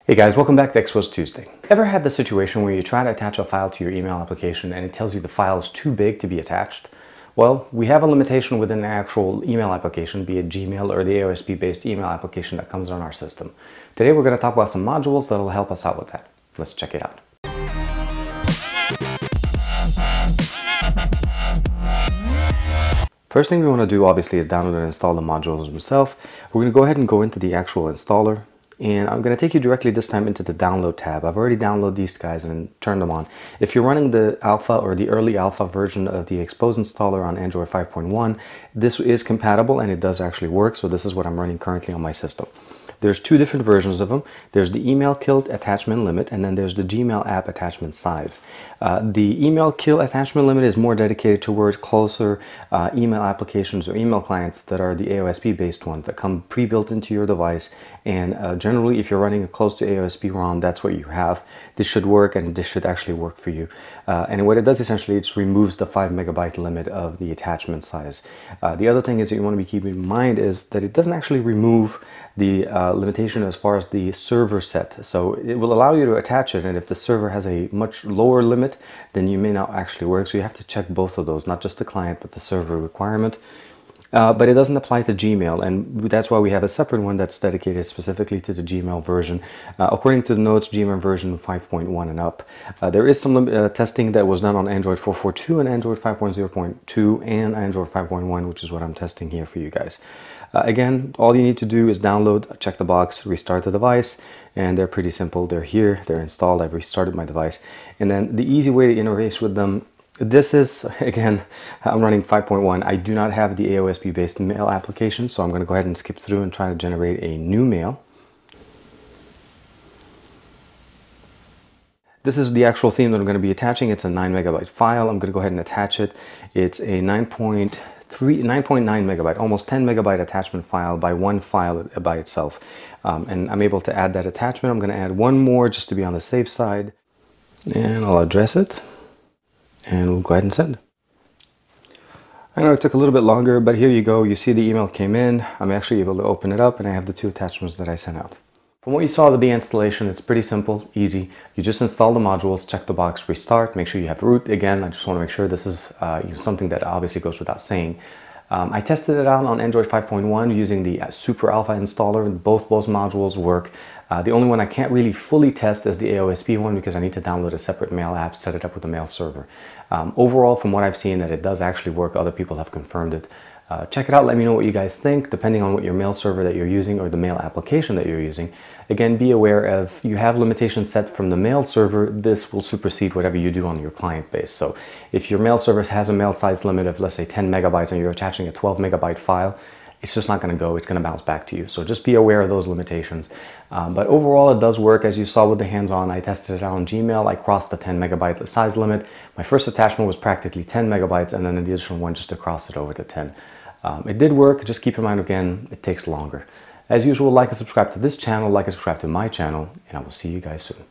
Hey guys, welcome back to Xposed Tuesday. Ever had the situation where you try to attach a file to your email application and it tells you the file is too big to be attached? Well, we have a limitation within the actual email application, be it Gmail or the AOSP-based email application that comes on our system. Today we're going to talk about some modules that will help us out with that. Let's check it out. First thing we want to do obviously is download and install the modules themselves. We're going to go ahead and go into the actual installer. And I'm going to take you directly this time into the download tab. I've already downloaded these guys and turned them on. If you're running the alpha or the early alpha version of the Xposed installer on Android 5.1, this is compatible and it does actually work. So this is what I'm running currently on my system. There's two different versions of them. There's the email kill attachment limit, and then there's the Gmail app attachment size. The email kill attachment limit is more dedicated towards closer email applications or email clients that are the AOSP based ones that come pre-built into your device. And generally, if you're running a close to AOSP ROM, that's what you have. This should work, and this should actually work for you. And what it does essentially, it removes the 5 megabyte limit of the attachment size. The other thing is that you want to be keeping in mind is that it doesn't actually remove the limitation as far as the server set. So it will allow you to attach it, and if the server has a much lower limit, then you may not actually work. So you have to check both of those, not just the client, but the server requirement. But it doesn't apply to Gmail, and that's why we have a separate one that's dedicated specifically to the Gmail version. According to the notes, Gmail version 5.1 and up. There is some testing that was done on Android 4.4.2 and Android 5.0.2 and Android 5.1, which is what I'm testing here for you guys. Again, all you need to do is download, check the box, restart the device, and they're pretty simple. They're here, they're installed. I've restarted my device. And then the easy way to interface with them, this is, again, I'm running 5.1. I do not have the AOSP based mail application, so I'm going to go ahead and skip through and try to generate a new mail. This is the actual theme that I'm going to be attaching. It's a 9 megabyte file. I'm going to go ahead and attach it. It's a 9.9 megabyte, almost 10 megabyte attachment file by one file by itself. And I'm able to add that attachment. I'm going to add one more just to be on the safe side. And I'll address it. And we'll go ahead and send. I know it took a little bit longer, but here you go. You see the email came in. I'm actually able to open it up, and I have the two attachments that I sent out. From what you saw with the installation, it's pretty simple, easy. You just install the modules, check the box, restart, make sure you have root. Again, I just want to make sure this is something that obviously goes without saying. I tested it out on Android 5.1 using the Super Alpha installer. Both modules work. The only one I can't really fully test is the AOSP one because I need to download a separate mail app, set it up with a mail server. Overall, from what I've seen, that it does actually work. Other people have confirmed it. Check it out. Let me know what you guys think, depending on what your mail server that you're using or the mail application that you're using. Again, be aware of you have limitations set from the mail server. This will supersede whatever you do on your client base. So if your mail server has a mail size limit of, let's say, 10 megabytes and you're attaching a 12 megabyte file, it's just not going to go. It's going to bounce back to you. So just be aware of those limitations. But overall, it does work. As you saw with the hands-on, I tested it out on Gmail. I crossed the 10 megabyte size limit. My first attachment was practically 10 megabytes, and then the additional one just to cross it over to 10. It did work. Just keep in mind, again, it takes longer. As usual, like and subscribe to this channel, like and subscribe to my channel, and I will see you guys soon.